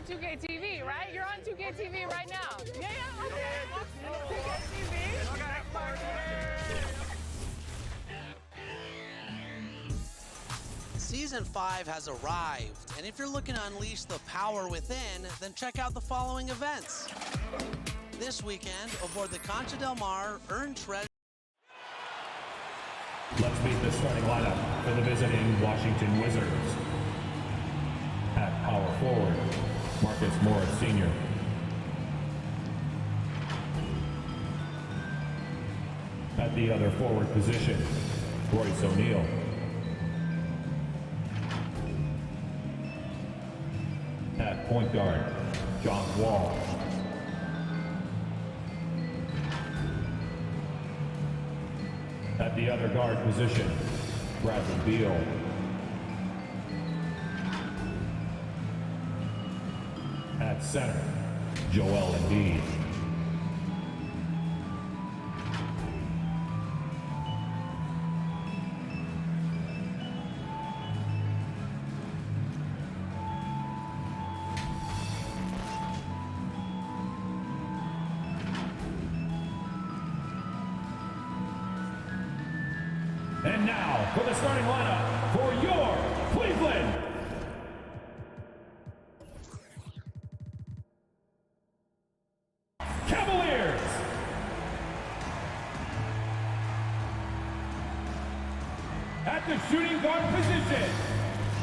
2K TV, right? You're on 2K TV right now. Yeah, okay. 2K TV. Season 5 has arrived, and if you're looking to unleash the power within, then check out the following events. This weekend, aboard the Concha Del Mar, earn treasure. Let's meet the starting lineup for the visiting Washington Wizards. At power forward, Marcus Morris Sr. At the other forward position, Royce O'Neal. At point guard, John Wall. At the other guard position, Bradley Beal. At center, Joel Embiid. And now for the starting lineup for your Cleveland Cavaliers. At the shooting guard position,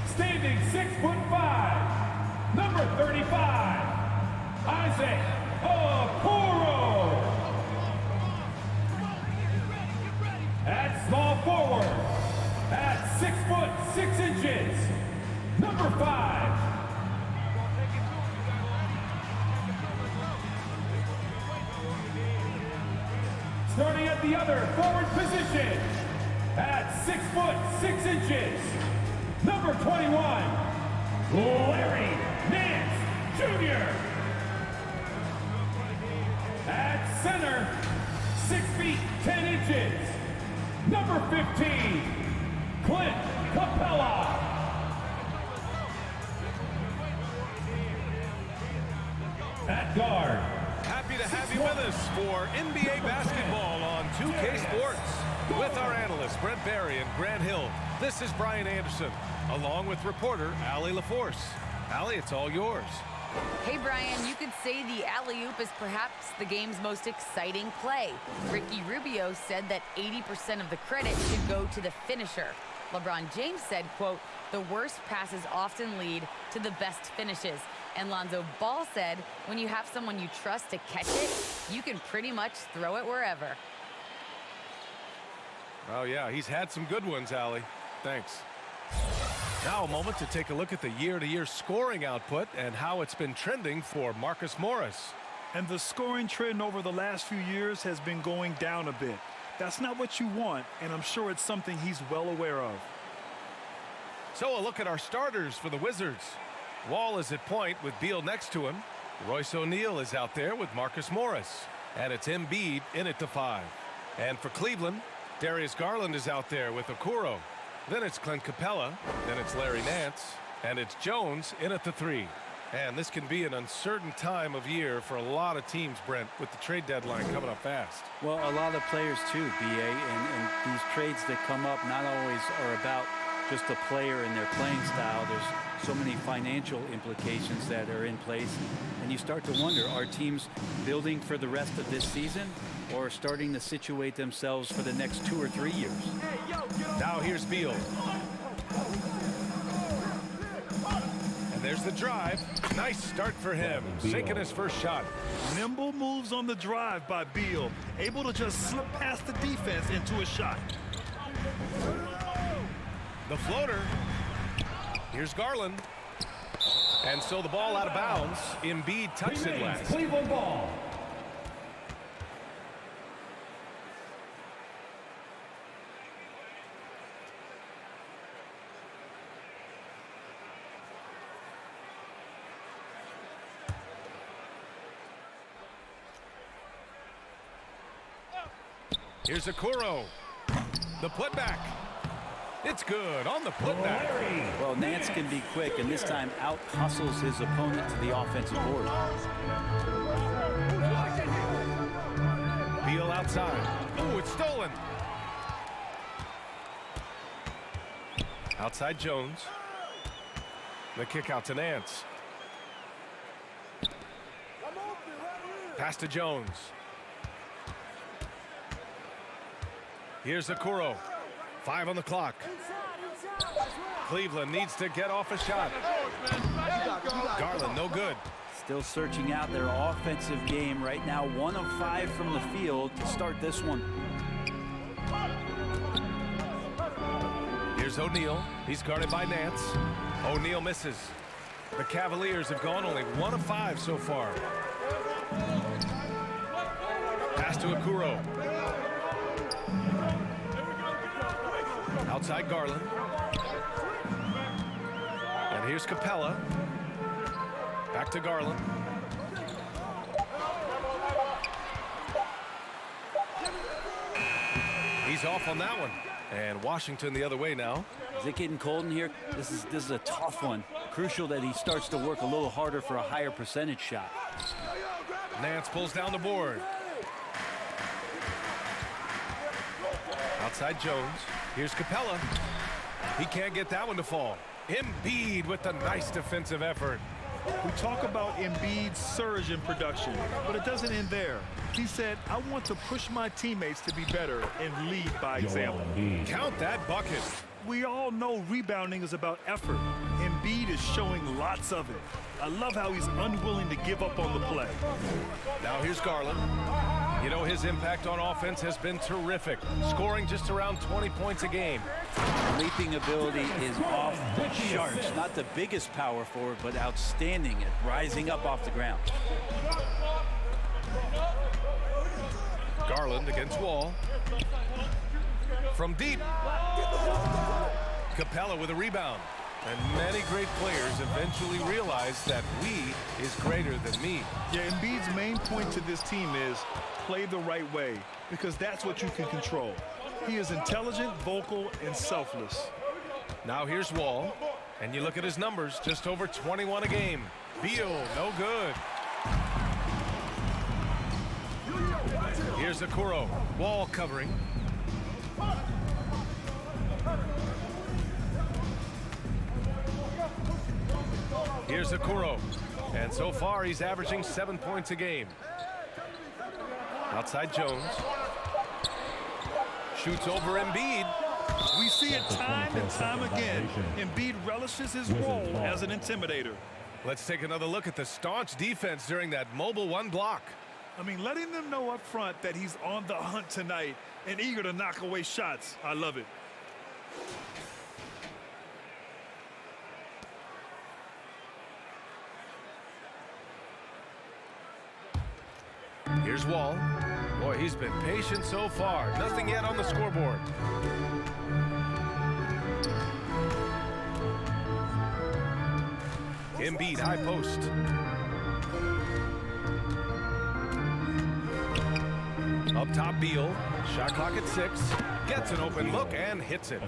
standing 6'5", number 35, Isaac Okoro. At small forward, at 6'6", number 5. Starting at the other forward position, at 6'6", number 21, Larry Nance Jr. At center, 6'10", number 15, Clint Capella. At guard. Happy to have you with us for NBA basketball on 2K Sports. With our analysts, Brent Barry and Grant Hill, this is Brian Anderson, along with reporter Allie LaForce. Allie, it's all yours. Hey, Brian, you could say the alley-oop is perhaps the game's most exciting play. Ricky Rubio said that 80% of the credit should go to the finisher. LeBron James said, quote, the worst passes often lead to the best finishes. And Lonzo Ball said, when you have someone you trust to catch it, you can pretty much throw it wherever. Oh, yeah, he's had some good ones, Allie. Thanks. Now a moment to take a look at the year-to-year scoring output and how it's been trending for Marcus Morris. And the scoring trend over the last few years has been going down a bit. That's not what you want, and I'm sure it's something he's well aware of. So a look at our starters for the Wizards. Wall is at point with Beal next to him. Royce O'Neal is out there with Marcus Morris. And it's Embiid in at the 5. And for Cleveland, Darius Garland is out there with Okoro. Then it's Clint Capella. Then it's Larry Nance. And it's Jones in at the 3. And this can be an uncertain time of year for a lot of teams, Brent, with the trade deadline coming up fast. Well, a lot of players too, B.A., and these trades that come up not always are about just the player and their playing style. There's so many financial implications that are in place, and you start to wonder, are teams building for the rest of this season or starting to situate themselves for the next 2 or 3 years? Now here's Beal. And there's the drive. Nice start for him, sinking his first shot. Nimble moves on the drive by Beal, able to just slip past the defense into a shot. The floater. Here's Garland. And so the ball out of bounds. Embiid touched it last. Cleveland ball. Here's Okoro. The putback. It's good on the putback. Well, Nance can be quick, and this time out-hustles his opponent to the offensive board. Beal outside. Oh, it's stolen. Outside Jones. The kick out to Nance. Pass to Jones. Here's Okoro. 5 on the clock. Cleveland needs to get off a shot. Garland, no good. Still searching out their offensive game right now. 1 of 5 from the field to start this one. Here's O'Neal. He's guarded by Nance. O'Neal misses. The Cavaliers have gone only 1 of 5 so far. Pass to Okoro. Outside Garland. And here's Capella. Back to Garland. He's off on that one. And Washington the other way now. Is it getting cold in here? This is a tough one. Crucial that he starts to work a little harder for a higher percentage shot. Nance pulls down the board. Outside Jones. Here's Capella. He can't get that one to fall. Embiid with the nice defensive effort. We talk about Embiid's surge in production, but it doesn't end there. He said, I want to push my teammates to be better and lead by example. Count that bucket. We all know rebounding is about effort. Embiid is showing lots of it. I love how he's unwilling to give up on the play. Now here's Garland. You know, his impact on offense has been terrific, scoring just around 20 points a game. Leaping ability is off the charts. Not the biggest power forward, but outstanding at rising up off the ground. Garland against Wall. From deep. Capella with a rebound. And many great players eventually realize that we is greater than me. Yeah, Embiid's main point to this team is play the right way, because that's what you can control. He is intelligent, vocal, and selfless. Now here's Wall, and you look at his numbers, just over 21 a game. Beal, no good. Here's Okoro. Wall covering. Here's Okoro. And so far, he's averaging 7 points a game. Outside Jones. Shoots over Embiid. We see it time and time again. Embiid relishes his role as an intimidator. Let's take another look at the staunch defense during that mobile 1 block. I mean, letting them know up front that he's on the hunt tonight and eager to knock away shots. I love it. Here's Wall. Boy, he's been patient so far. Nothing yet on the scoreboard. Embiid, high post. Up top, Beal. Shot clock at 6. Gets an open look and hits it.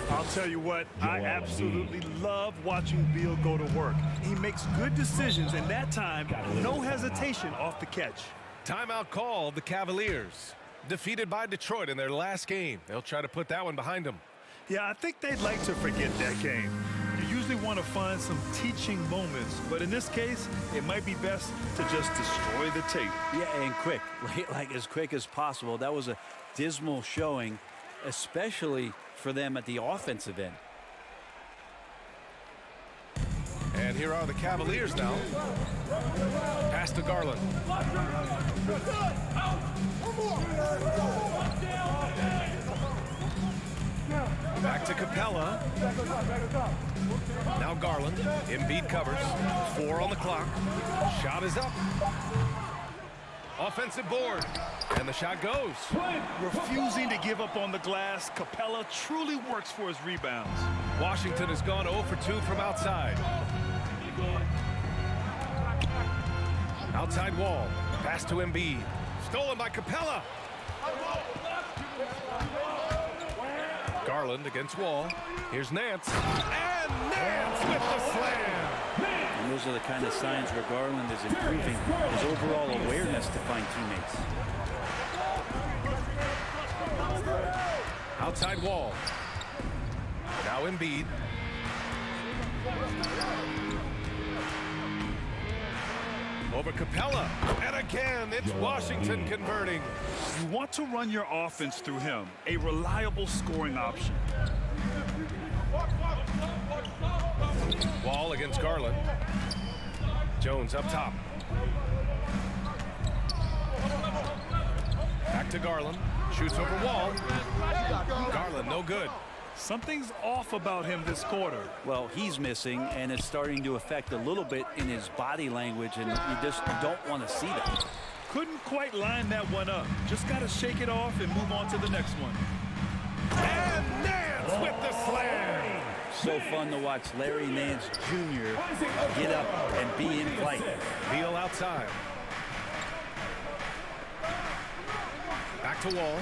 I'll tell you what, I absolutely love watching Beal go to work. He makes good decisions, and that time, no hesitation off the catch. Timeout called, the Cavaliers. Defeated by Detroit in their last game. They'll try to put that one behind them. Yeah, I think they'd like to forget that game. You usually want to find some teaching moments, but in this case, it might be best to just destroy the tape. Yeah, and quick, like as quick as possible. That was a dismal showing, especially for them at the offensive end. And here are the Cavaliers now. Pass to Garland. Back to Capella. Now Garland. Embiid covers. 4 on the clock. Shot is up. Offensive board. And the shot goes. Refusing to give up on the glass, Capella truly works for his rebounds. Washington has gone 0 for 2 from outside. Outside Wall. Pass to Embiid. Stolen by Capella. Garland against Wall. Here's Nance. And Nance with the slam. And those are the kind of signs where Garland is improving his overall awareness to find teammates. Outside Wall. Now Embiid. Over Capella. And again, it's Washington converting. You want to run your offense through him, a reliable scoring option. Wall against Garland. Jones up top. Back to Garland. Shoots over Wall. Garland no good. Something's off about him this quarter. Well, he's missing, and it's starting to affect a little bit in his body language, and you just don't want to see that. Couldn't quite line that one up. Just got to shake it off and move on to the next one. And Nance with the slam. So fun to watch Larry Nance Jr. get up and be in flight. Beal outside. Back to Wall.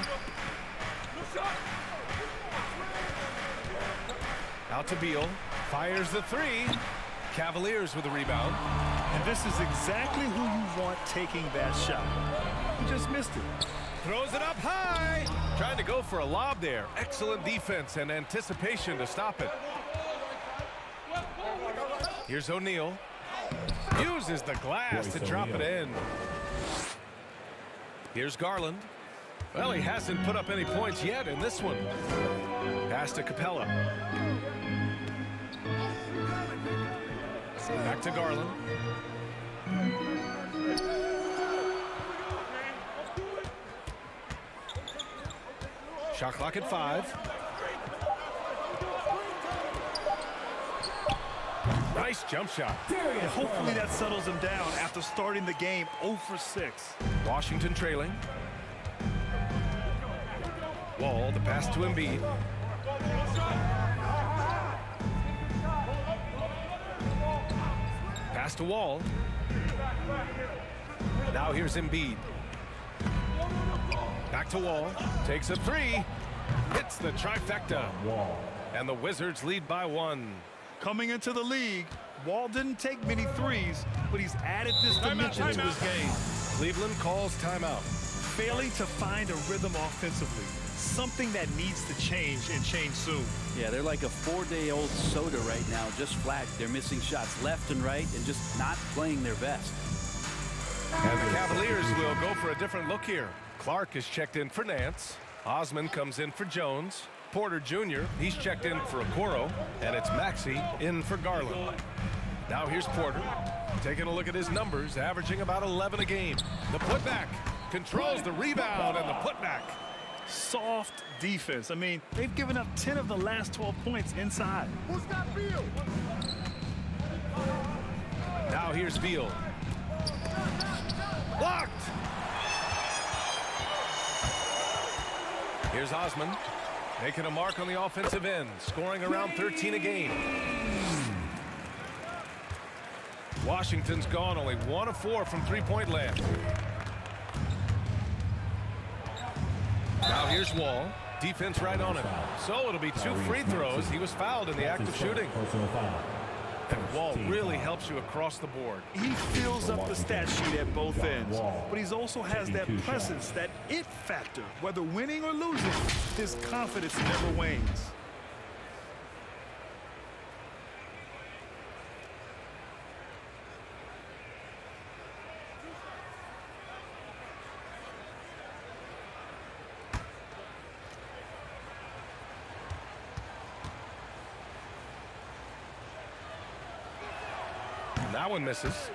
Out to Beal. Fires the three. Cavaliers with a rebound. And this is exactly who you want taking that shot. He just missed it. Throws it up high. Trying to go for a lob there. Excellent defense and anticipation to stop it. Here's O'Neal. Uses the glass to drop it in. Here's Garland. Well, he hasn't put up any points yet in this one. Pass to Capella. Back to Garland. Shot clock at 5. Nice jump shot. And hopefully that settles him down after starting the game 0 for 6. Washington trailing. Wall, the pass to Embiid. Pass to Wall. Now here's Embiid. Back to Wall. Takes a three. Hits the trifecta. Wall. And the Wizards lead by 1. Coming into the league, Wall didn't take many threes, but he's added this dimension to his game. Cleveland calls timeout. Failing to find a rhythm offensively. Something that needs to change and change soon. Yeah, they're like a 4-day-old soda right now, just flat. They're missing shots left and right and just not playing their best. And the Cavaliers will go for a different look here. Clark is checked in for Nance. Osman comes in for Jones. Porter Jr., he's checked in for Okoro. And it's Maxey in for Garland. Now here's Porter. Taking a look at his numbers, averaging about 11 a game. The putback controls the rebound and the putback. Soft defense. I mean, they've given up 10 of the last 12 points inside. Who's got Beal? Now here's Beal. Blocked. Here's Osman. Making a mark on the offensive end, scoring around 13 a game. Washington's gone only 1 of 4 from three-point land. Now here's Wall. Defense right on him. So it'll be 2 free throws. He was fouled in the act of shooting. And Wall really helps you across the board. He fills up the stat sheet at both ends, but he also has that presence, that it factor. Whether winning or losing, his confidence never wanes. That one misses.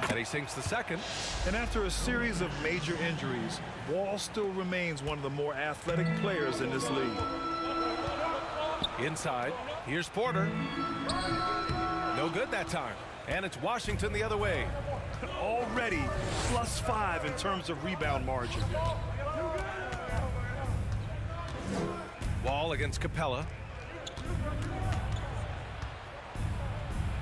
And he sinks the second. And after a series of major injuries, Wall still remains one of the more athletic players in this league. Inside, here's Porter. No good that time. And it's Washington the other way. Already +5 in terms of rebound margin. Wall against Capella.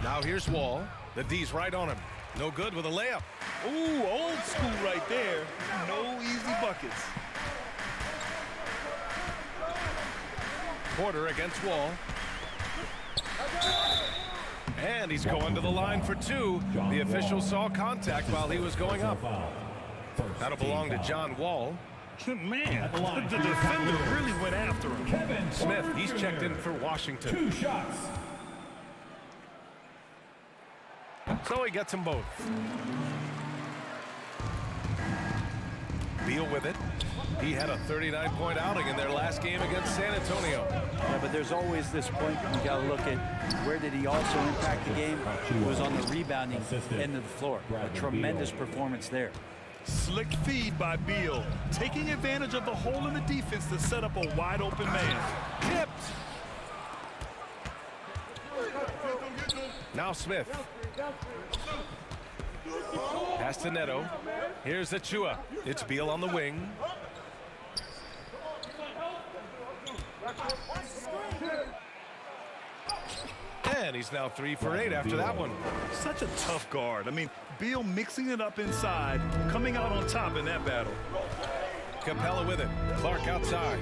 Now here's Wall. The D's right on him. No good with a layup. Ooh, old school right there. No easy buckets. Porter against Wall. And he's going to the line for two. The official saw contact while he was going up. That'll belong to John Wall. Man, the defender really went after him. Kevin Smith, he's checked in for Washington. 2 shots. So he gets them both. Beal with it. He had a 39-point outing in their last game against San Antonio. Yeah, but there's always this point you got to look at where did he also impact the game. It was on the rebounding end of the floor. A tremendous performance there. Slick feed by Beal, taking advantage of the hole in the defense to set up a wide open man. Tipped. Now Smith. Pass to Neto. Here's Achua. It's Beal on the wing. And he's now 3 for 8 after that one. Such a tough guard. I mean, Beal mixing it up inside, coming out on top in that battle. Capella with it. Clark outside.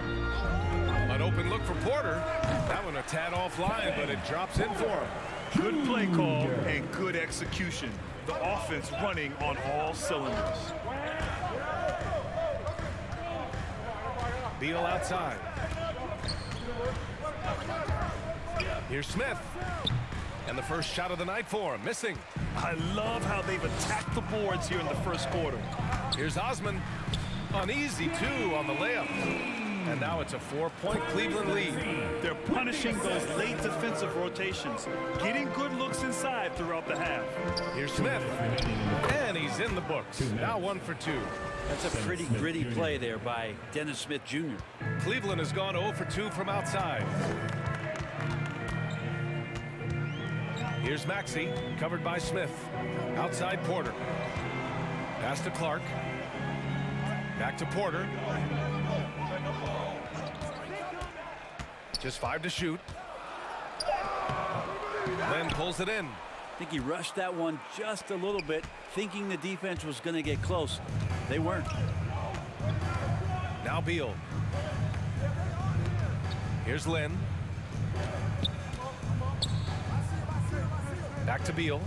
An open look for Porter. That one a tad offline, but it drops in for him. Good play call and good execution. The offense running on all cylinders. Beal outside. Here's Smith. And the first shot of the night for him. Missing. I love how they've attacked the boards here in the first quarter. Here's Osman. An easy 2 on the layup. And now it's a 4-point Cleveland lead. They're punishing those late defensive rotations, getting good looks inside throughout the half. Here's Smith. And he's in the books. Now 1 for 2. That's a pretty gritty play there by Dennis Smith Jr. Cleveland has gone 0 for 2 from outside. Here's Maxey, covered by Smith. Outside Porter. Pass to Clark. Back to Porter. Just 5 to shoot. Then pulls it in. I think he rushed that one just a little bit, thinking the defense was going to get close. They weren't. Now Beal. Here's Lynn. Back to Beal.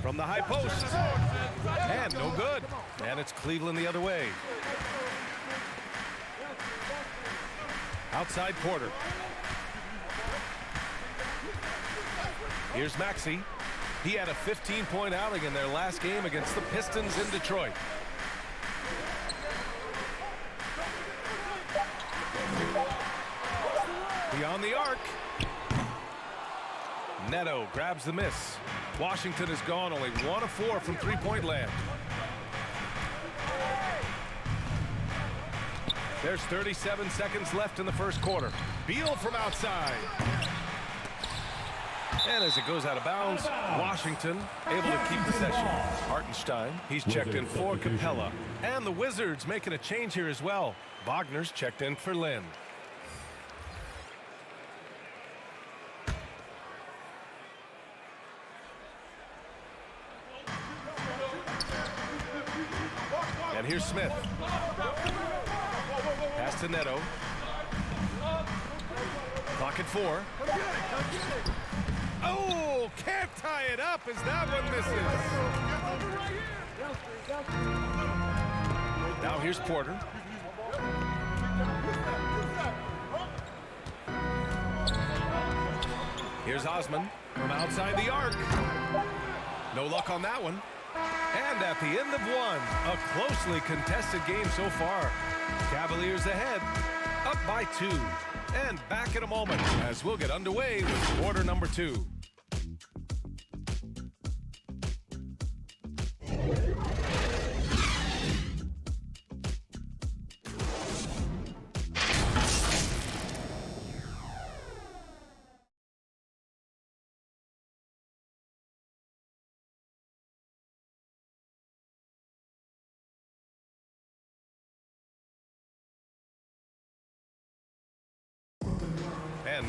From the high post. And no good. And it's Cleveland the other way. Outside Porter. Here's Maxey. He had a 15-point outing in their last game against the Pistons in Detroit. Beyond the arc. Neto grabs the miss. Washington has gone only 1 of 4 from three-point land. There's 37 seconds left in the first quarter. Beal from outside. And as it goes out of bounds, Washington able to keep possession. Hartenstein, he's checked in for Capella. And the Wizards making a change here as well. Wagner's checked in for Lynn. And here's Smith. Pass to Neto. Clock at 4. Oh, can't tie it up as that one misses. Now here's Porter. Here's Osman from outside the arc. No luck on that one. And at the end of one, a closely contested game so far. Cavaliers ahead, up by 2. And back in a moment as we'll get underway with quarter number 2.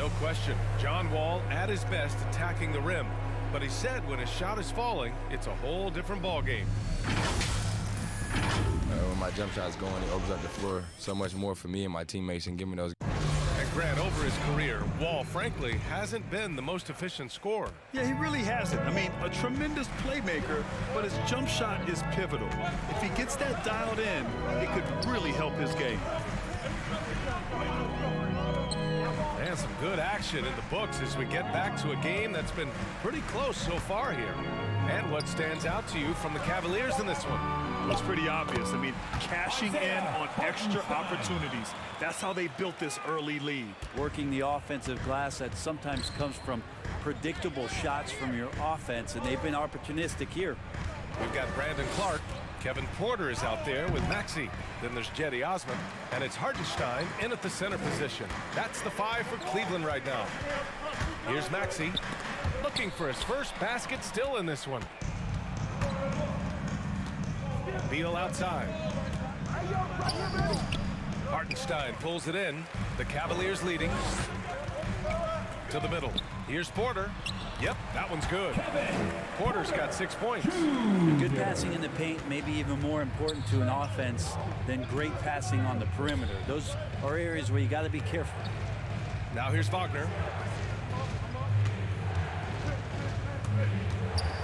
No question, John Wall at his best attacking the rim. But he said when his shot is falling, it's a whole different ball game. When my jump shot is going, it opens up the floor so much more for me and my teammates and give me those. And Grant, over his career, Wall, frankly, hasn't been the most efficient scorer. Yeah, he really hasn't. I mean, a tremendous playmaker, but his jump shot is pivotal. If he gets that dialed in, it could really help his game. And some good action in the books as we get back to a game that's been pretty close so far here. And what stands out to you from the Cavaliers in this one? Well, it's pretty obvious. I mean, cashing in on extra opportunities. That's how they built this early lead. Working the offensive glass that sometimes comes from predictable shots from your offense, and they've been opportunistic here. We've got Brandon Clark. Kevin Porter is out there with Maxey. Then there's Jetty Osman. And it's Hartenstein in at the center position. That's the 5 for Cleveland right now. Here's Maxey looking for his first basket still in this one. Beal outside. Hartenstein pulls it in. The Cavaliers leading. To the middle. Here's Porter. Yep, that one's good. Porter's got 6 points. Good passing in the paint may be even more important to an offense than great passing on the perimeter. Those are areas where you got to be careful. Now here's Wagner.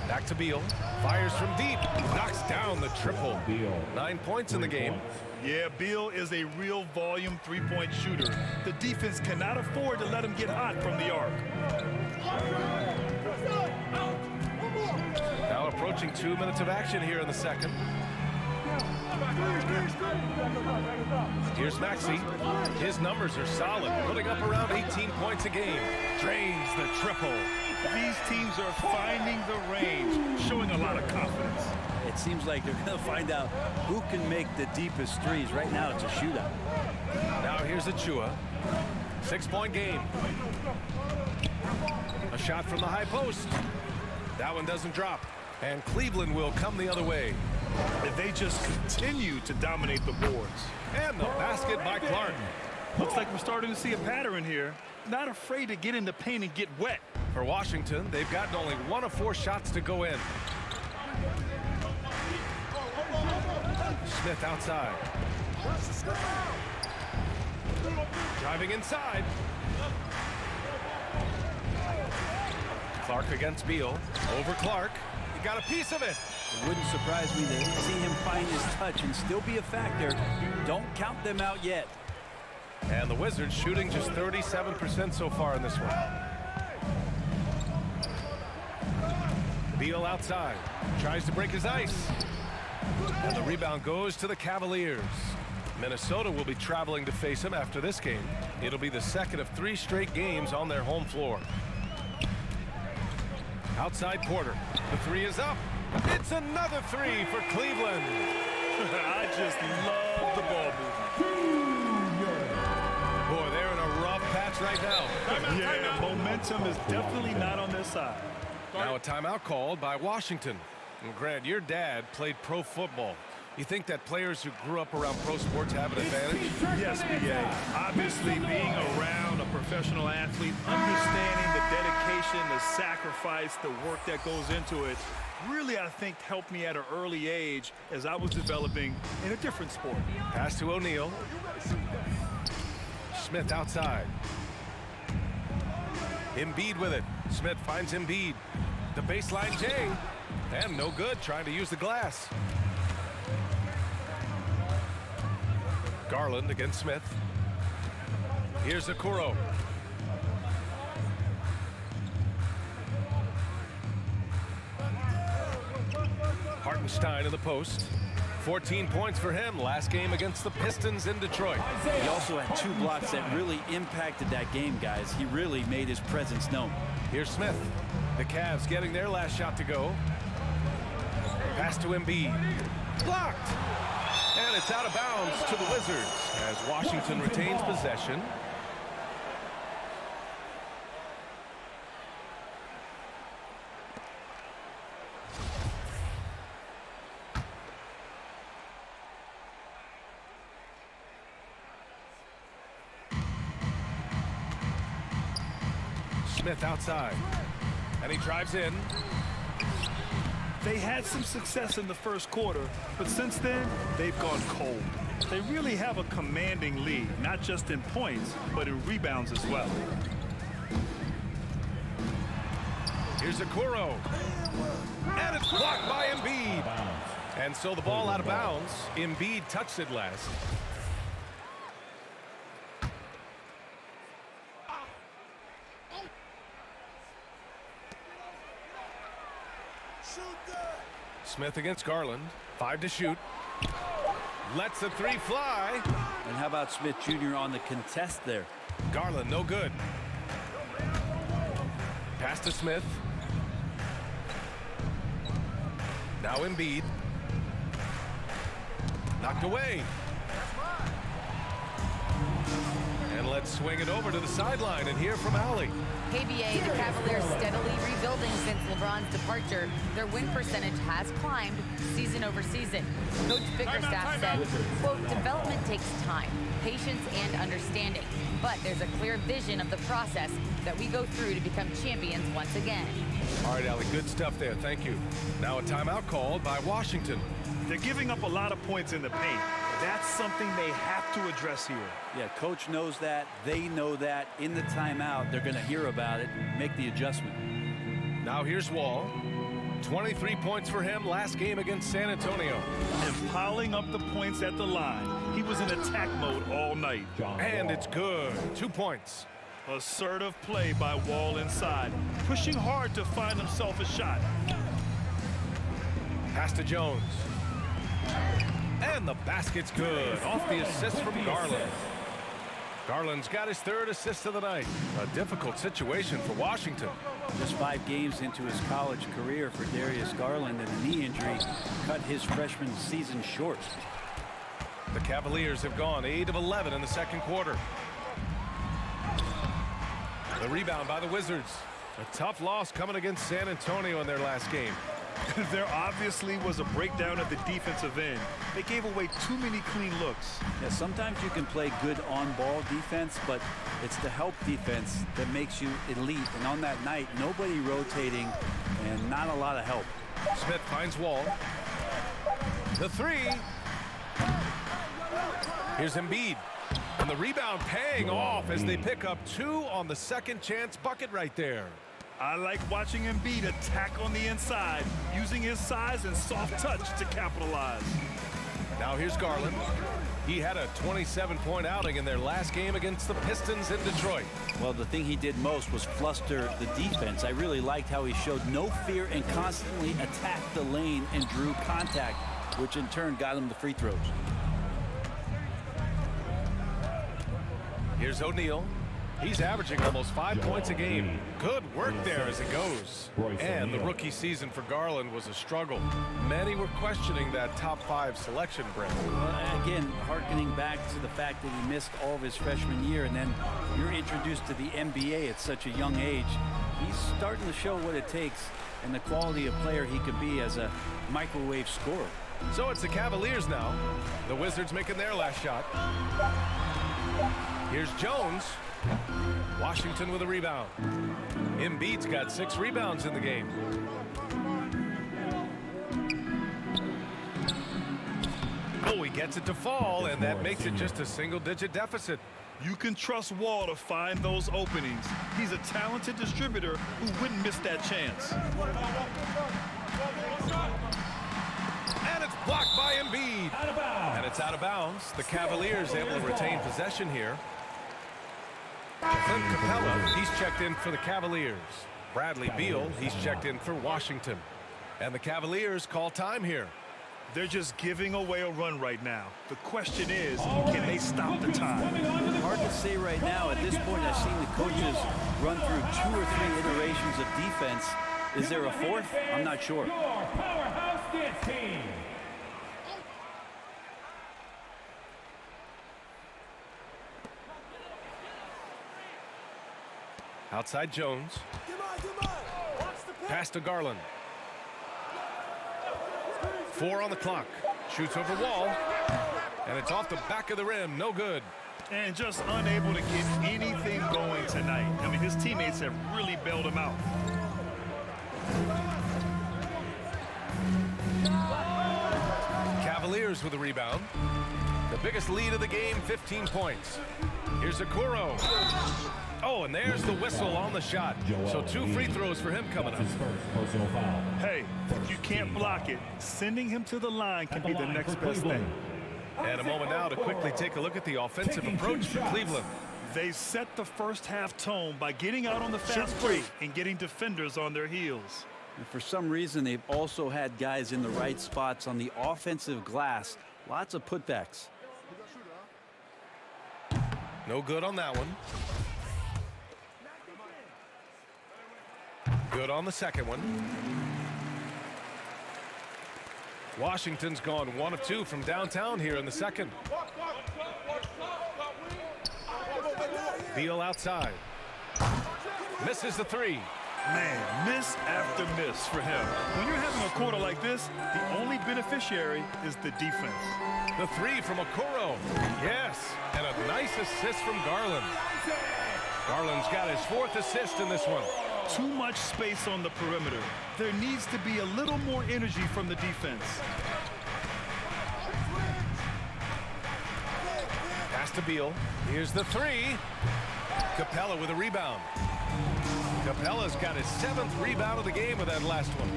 Back to Beal. Fires from deep. Knocks down the triple. Beal. 9 points in the game. Yeah, Beal is a real volume three-point shooter. The defense cannot afford to let him get hot from the arc. Now approaching 2 minutes of action here in the second. Here's Maxey. His numbers are solid, putting up around 18 points a game. Drains the triple. These teams are finding the range, showing a lot of confidence. It seems like they're going to find out who can make the deepest threes. Right now, it's a shootout. Now here's Achua. 6-point game. A shot from the high post. That one doesn't drop. And Cleveland will come the other way. If they just continue to dominate the boards. And the basket by Clark. Looks like we're starting to see a pattern here. Not afraid to get in the paint and get wet. For Washington, they've gotten only 1 of 4 shots to go in. Smith outside. Driving inside. Clark against Beal. Over Clark. He got a piece of it. It wouldn't surprise me to see him find his touch and still be a factor. Don't count them out yet. And the Wizards shooting just 37% so far in this one. Beal outside. Tries to break his ice. And the rebound goes to the Cavaliers. Minnesota will be traveling to face him after this game. It'll be the second of 3 straight games on their home floor. Outside Porter. The 3 is up. It's another 3 for Cleveland. I just love the ball movement. Boy, they're in a rough patch right now. Yeah, momentum is definitely not on their side. Now a timeout called by Washington. And Grant, your dad played pro football. You think that players who grew up around pro sports have an advantage? Yes, B.A. Obviously, being around a professional athlete, understanding the dedication, the sacrifice, the work that goes into it, really, I think, helped me at an early age as I was developing in a different sport. Pass to O'Neal. Smith outside. Embiid with it. Smith finds Embiid. The baseline J. And no good, trying to use the glass. Garland against Smith. Here's Okoro. Hartenstein in the post. 14 points for him last game against the Pistons in Detroit. He also had 2 blocks that really impacted that game, guys. He really made his presence known. Here's Smith. The Cavs getting their last shot to go. Pass to Embiid. Blocked. And it's out of bounds to the Wizards as Washington retains possession. Smith outside. And he drives in. They had some success in the first quarter, but since then, they've gone cold. They really have a commanding lead, not just in points, but in rebounds as well. Here's Okoro. And it's blocked by Embiid. And so the ball out of bounds. Embiid touched it last. Smith against Garland. 5 to shoot. Lets the 3 fly. And how about Smith Jr. on the contest there? Garland, no good. Pass to Smith. Now Embiid. Knocked away. And let's swing it over to the sideline and hear from Allie. KBA, the Cavaliers steadily rebuilding since LeBron's departure. Their win percentage has climbed season over season. Coach Bickerstaff said, quote, development takes time, patience, and understanding. But there's a clear vision of the process that we go through to become champions once again. All right, Allie, good stuff there. Thank you. Now a timeout called by Washington. They're giving up a lot of points in the paint. That's something they have to address here. Yeah, coach knows that. They know that. In the timeout, they're going to hear about it, make the adjustment. Now here's Wall. 23 points for him last game against San Antonio. And piling up the points at the line. He was in attack mode all night. And it's good. 2 points. Assertive play by Wall inside, pushing hard to find himself a shot. Pass to Jones. And the basket's good. Off the assist from Garland. Garland's got his 3rd assist of the night. A difficult situation for Washington. Just 5 games into his college career for Darius Garland, and a knee injury cut his freshman season short. The Cavaliers have gone 8 of 11 in the second quarter. The rebound by the Wizards. A tough loss coming against San Antonio in their last game. There obviously was a breakdown at the defensive end. They gave away too many clean looks. Yeah, sometimes you can play good on-ball defense, but it's the help defense that makes you elite. And on that night, nobody rotating and not a lot of help. Smith finds Wall. The 3. Here's Embiid. And the rebound paying off as they pick up 2 on the second chance bucket right there. I like watching Embiid attack on the inside, using his size and soft touch to capitalize. Now here's Garland. He had a 27-point outing in their last game against the Pistons in Detroit. Well, the thing he did most was fluster the defense. I really liked how he showed no fear and constantly attacked the lane and drew contact, which in turn got him the free throws. Here's O'Neal. He's averaging almost 5 points a game. Good work there as it goes. And the rookie season for Garland was a struggle. Many were questioning that top 5 selection, Brent. Well, again, hearkening back to the fact that he missed all of his freshman year, and then you're introduced to the NBA at such a young age. He's starting to show what it takes and the quality of player he could be as a microwave scorer. So it's the Cavaliers now. The Wizards making their last shot. Here's Jones. Washington with a rebound. Embiid's got 6 rebounds in the game. Oh, he gets it to fall, and that makes it just a single-digit deficit. You can trust Wall to find those openings. He's a talented distributor who wouldn't miss that chance. And it's blocked by Embiid. And it's out of bounds. The Cavaliers able to retain possession here. Clint Capella, he's checked in for the Cavaliers. Bradley Beal, he's checked in for Washington. And the Cavaliers call time here. They're just giving away a run right now. The question is, can they stop the time? Hard to say right now. At this point, I've seen the coaches run through 2 or 3 iterations of defense. Is there a 4th? I'm not sure. Powerhouse Dance Team. Outside Jones. Pass to Garland. 4 on the clock. Shoots over Wall. And it's off the back of the rim. No good. And just unable to get anything going tonight. I mean, His teammates have really bailed him out. Cavaliers with a rebound. The biggest lead of the game, 15 points. Here's Okoro. Oh, and there's the whistle on the shot. So 2 free throws for him coming up. His first personal foul. Hey, if you can't block it, sending him to the line can be the next best thing. And a moment now to quickly take a look at the offensive approach for Cleveland. They set the first half tone by getting out on the fast break and getting defenders on their heels. And for some reason, they've also had guys in the right spots on the offensive glass. Lots of putbacks. No good on that one. Good on the second one. Washington's gone 1 of 2 from downtown here in the second. Beal outside. Misses the 3. Man, miss after miss for him. When you're having a quarter like this, the only beneficiary is the defense. The 3 from Okoro. Yes, and a nice assist from Garland. Garland's got his 4th assist in this one. Too much space on the perimeter. There needs to be a little more energy from the defense. Pass to Beal. Here's the 3. Capella with a rebound. Capella's got his 7th rebound of the game with that last one.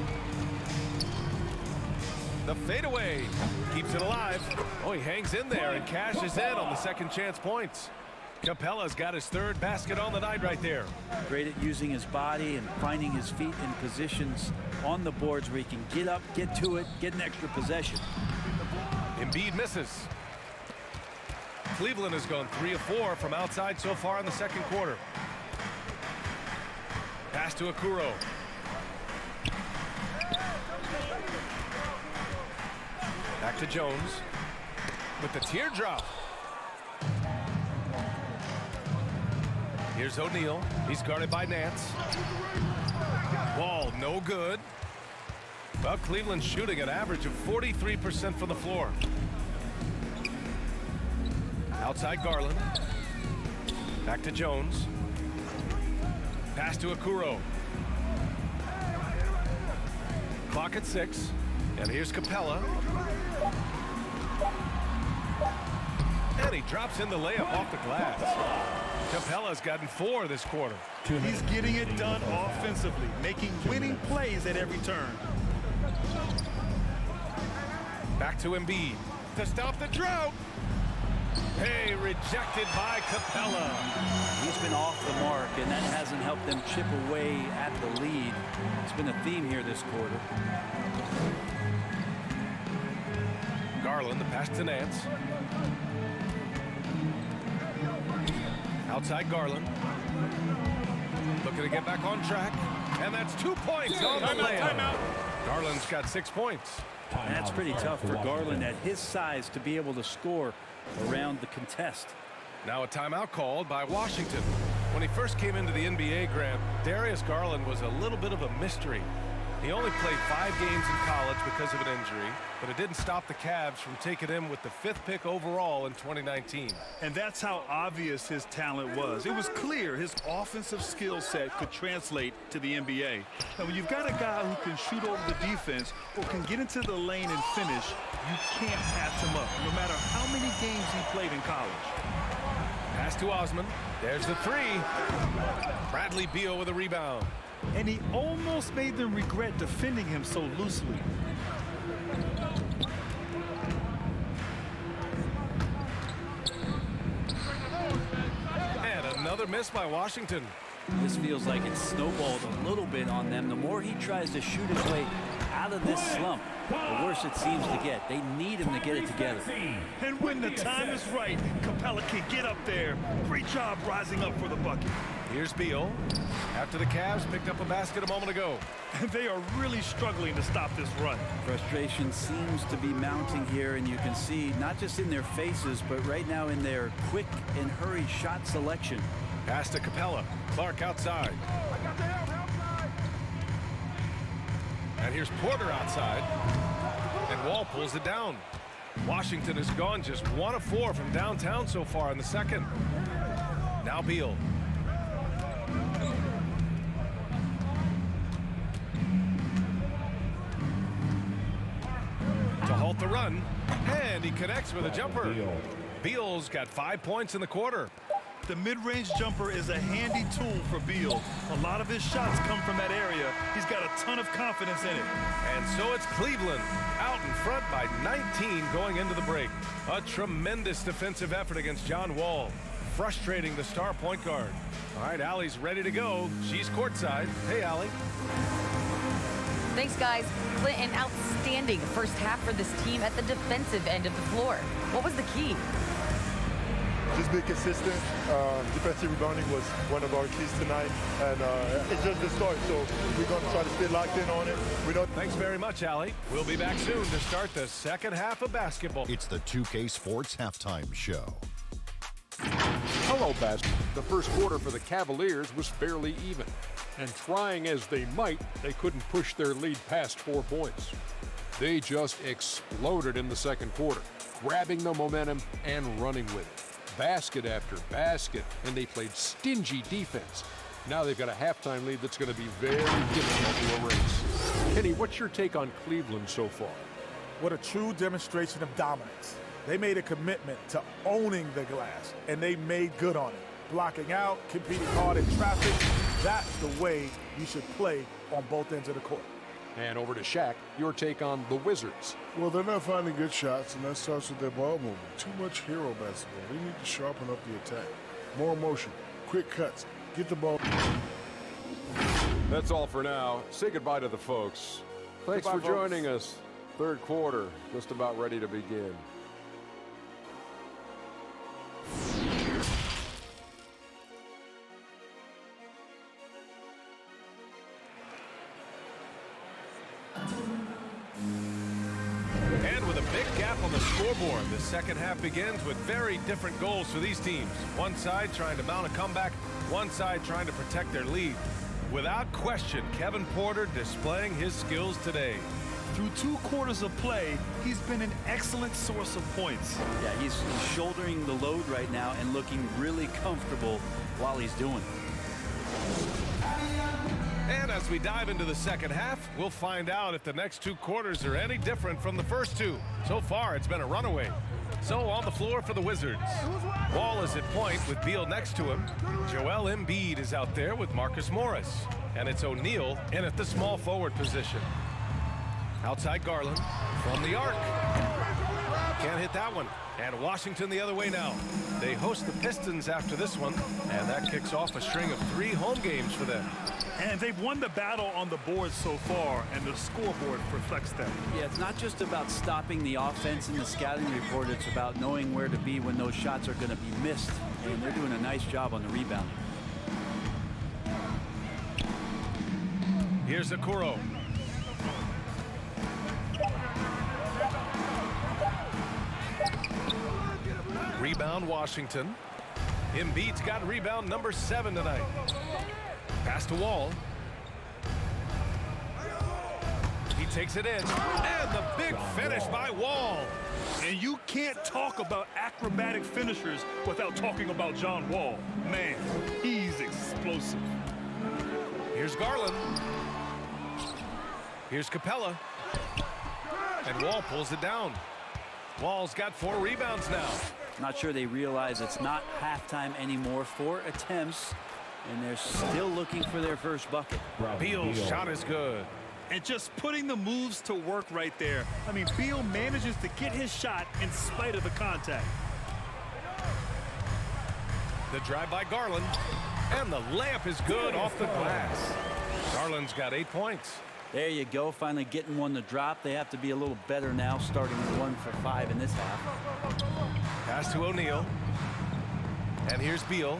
The fadeaway keeps it alive. Oh, he hangs in there and cashes in on the second chance points. Capella's got his 3rd basket on the night right there. Great at using his body and finding his feet in positions on the boards where he can get up, get to it, get an extra possession. Embiid misses. Cleveland has gone 3 of 4 from outside so far in the second quarter. Pass to Okoro. Back to Jones with the teardrop. Here's O'Neal. He's guarded by Nance. Wall, no good. Well, Cleveland's shooting an average of 43% from the floor. Outside Garland. Back to Jones. Pass to Okoro. Clock at 6. And here's Capella. And he drops in the layup off the glass. Capella's gotten 4 this quarter. He's getting it done offensively, making winning plays at every turn. Back to Embiid to stop the drought. Hey, rejected by Capella. He's been off the mark, and that hasn't helped them chip away at the lead. It's been a theme here this quarter. Garland, the pass to Nance. Outside Garland. Looking to get back on track. And that's 2 points on the layup. Timeout. Garland's got 6 points. That's pretty tough for Garland at his size to be able to score around the contest. Now a timeout called by Washington. When he first came into the NBA, Grant, Darius Garland was a little bit of a mystery. He only played 5 games in college because of an injury, but it didn't stop the Cavs from taking him with the 5th pick overall in 2019. And that's how obvious his talent was. It was clear his offensive skill set could translate to the NBA. And when you've got a guy who can shoot over the defense or can get into the lane and finish, you can't pass him up, no matter how many games he played in college. Pass to Osman. There's the 3. Bradley Beal with a rebound. And he almost made them regret defending him so loosely. And another miss by Washington. This feels like it's snowballed a little bit on them. The more he tries to shoot his way out of this slump, the worse it seems to get. They need him to get it together. And when the time is right, Capella can get up there. Great job rising up for the bucket. Here's Beal. After the Cavs picked up a basket a moment ago. And they are really struggling to stop this run. Frustration seems to be mounting here, and you can see not just in their faces, but right now in their quick and hurried shot selection. Pass to Capella. Clark outside. And here's Porter outside. And Wall pulls it down. Washington has gone just 1 of 4 from downtown so far in the second. Now Beal. run, and he connects with a jumper. Beal's got 5 points in the quarter. The mid-range jumper is a handy tool for Beal. A lot of his shots come from that area. He's got a ton of confidence in it. And so it's Cleveland out in front by 19 going into the break. A tremendous defensive effort against John Wall, frustrating the star point guard. All right, Allie's ready to go. She's courtside. Hey, Allie. Thanks, guys. Clint, an outstanding first half for this team at the defensive end of the floor. What was the key? Just be consistent. Defensive rebounding was one of our keys tonight, and it's just the start, so we're going to try to stay locked in on it. Thanks very much, Allie. We'll be back soon to start the second half of basketball. It's the 2K Sports Halftime Show. Hello, basketball. The first quarter for the Cavaliers was fairly even, and trying as they might, they couldn't push their lead past 4 points. They just exploded in the second quarter, grabbing the momentum and running with it. Basket after basket, and they played stingy defense. Now they've got a halftime lead that's going to be very difficult to erase. Kenny, what's your take on Cleveland so far? What a true demonstration of dominance. They made a commitment to owning the glass, and they made good on it. Blocking out, competing hard in traffic, that's the way you should play on both ends of the court. And over to Shaq, your take on the Wizards. Well, they're not finding good shots, and that starts with their ball movement. Too much hero basketball. They need to sharpen up the attack. More motion, quick cuts, get the ball. That's all for now. Say goodbye to the folks. Thanks for joining us. Third quarter, just about ready to begin. On the scoreboard, the second half begins with very different goals for these teams. One side trying to mount a comeback, one side trying to protect their lead. Without question, Kevin Porter displaying his skills today. Through 2 quarters of play, he's been an excellent source of points. Yeah, he's shouldering the load right now and looking really comfortable while he's doing it. And as we dive into the second half, we'll find out if the next 2 quarters are any different from the first 2. So far, it's been a runaway. So on the floor for the Wizards. Wall is at point with Beal next to him. Joel Embiid is out there with Marcus Morris. And it's O'Neal in at the small forward position. Outside Garland from the arc. Can't hit that one. And Washington the other way now. They host the Pistons after this one, and that kicks off a string of 3 home games for them. And they've won the battle on the board so far, and the scoreboard reflects that. Yeah, it's not just about stopping the offense in the scouting report. It's about knowing where to be when those shots are going to be missed. And they're doing a nice job on the rebound. Here's Okoro. Rebound Washington. Embiid's got rebound number 7 tonight. Pass to Wall. He takes it in. And the big finish by Wall. And you can't talk about acrobatic finishers without talking about John Wall. Man, he's explosive. Here's Garland. Here's Capella. And Wall pulls it down. Wall's got 4 rebounds now. Not sure they realize it's not halftime anymore. 4 attempts, and they're still looking for their first bucket. Beal's shot is good. And just putting the moves to work right there. I mean, Beal manages to get his shot in spite of the contact. The drive by Garland. And the layup is good off the glass. Garland's got 8 points. There you go, finally getting one to drop. They have to be a little better now, starting 1 for 5 in this half. Pass to O'Neal. And here's Beal.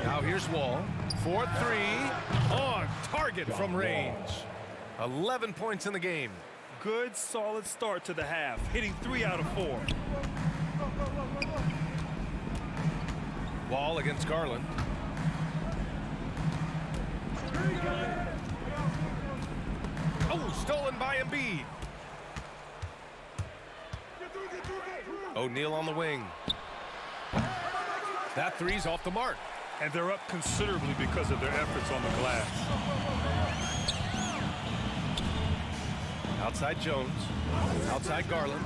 Now here's Wall. 4-3 on target from range. 11 points in the game. Good, solid start to the half, hitting 3 out of 4. Wall against Garland. Oh, stolen by Embiid. O'Neal on the wing. That 3's off the mark. And they're up considerably because of their efforts on the glass. Outside Jones. Outside Garland.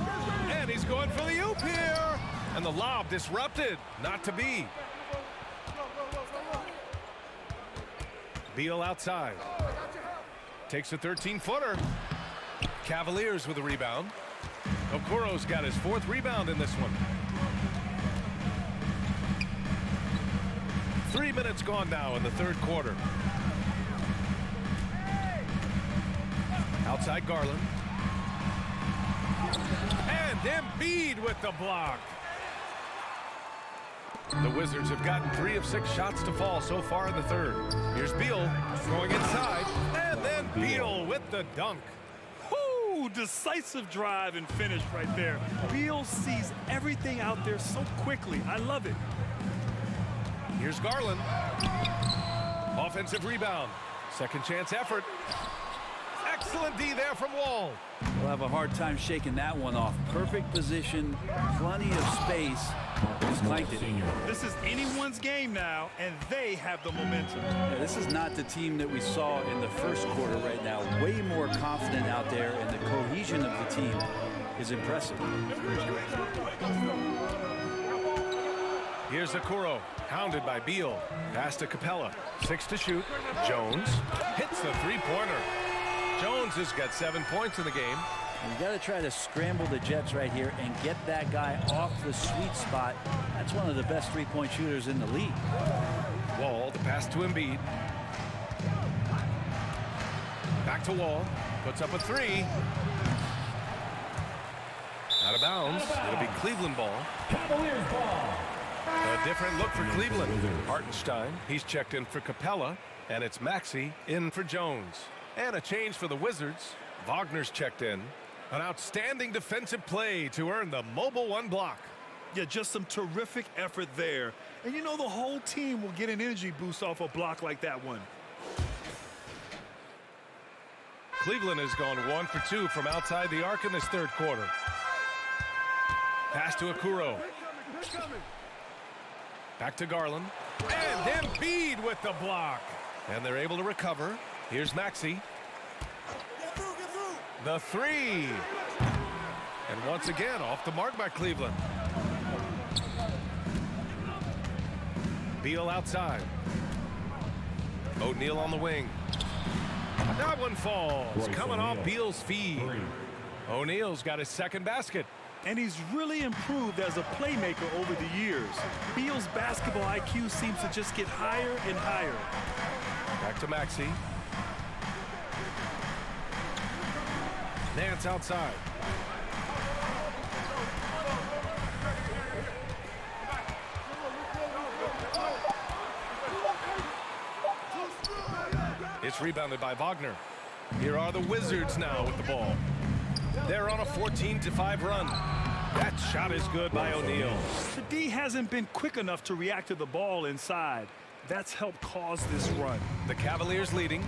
And he's going for the oop here. And the lob disrupted. Not to be. Beal outside. Takes a 13-footer. Cavaliers with a rebound. Okuro's got his 4th rebound in this one. 3 minutes gone now in the 3rd quarter. Outside Garland. And Embiid with the block. The Wizards have gotten 3 of 6 shots to fall so far in the 3rd. Here's Beal going inside. And then Beal with the dunk. Whoo! Decisive drive and finish right there. Beal sees everything out there so quickly. I love it. Here's Garland. Offensive rebound. Second chance effort. Excellent D there from Wall. We'll have a hard time shaking that one off. Perfect position, plenty of space. Just clanked it. This is anyone's game now, and they have the momentum. Yeah, this is not the team that we saw in the 1st quarter right now. Way more confident out there, and the cohesion of the team is impressive. Here's Okuro, hounded by Beal. Pass to Capella. 6 to shoot. Jones hits the 3-pointer. Jones has got 7 points in the game. And you got to try to scramble the Jets right here and get that guy off the sweet spot. That's one of the best 3-point shooters in the league. Wall, the pass to Embiid. Back to Wall. Puts up a 3. Out of bounds. It'll be Cleveland ball. Cavaliers ball. A different look for Cleveland. Hartenstein, he's checked in for Capella. And it's Maxey in for Jones. And a change for the Wizards. Wagner's checked in. An outstanding defensive play to earn the Mobile 1 block. Yeah, just some terrific effort there. And you know the whole team will get an energy boost off a block like that one. Cleveland has gone 1 for 2 from outside the arc in this 3rd quarter. Pass to Okuro. Back to Garland. And Embiid with the block. And they're able to recover. Here's Maxey. The 3. And once again, off the mark by Cleveland. Beal outside. O'Neal on the wing. That one falls. Coming off Beal's feed. O'Neal's got his 2nd basket. And he's really improved as a playmaker over the years. Beal's basketball IQ seems to just get higher and higher. Back to Maxey. Nance outside. It's rebounded by Wagner. Here are the Wizards now with the ball. They're on a 14-5 run. That shot is good by O'Neal. The D hasn't been quick enough to react to the ball inside. That's helped cause this run. The Cavaliers leading.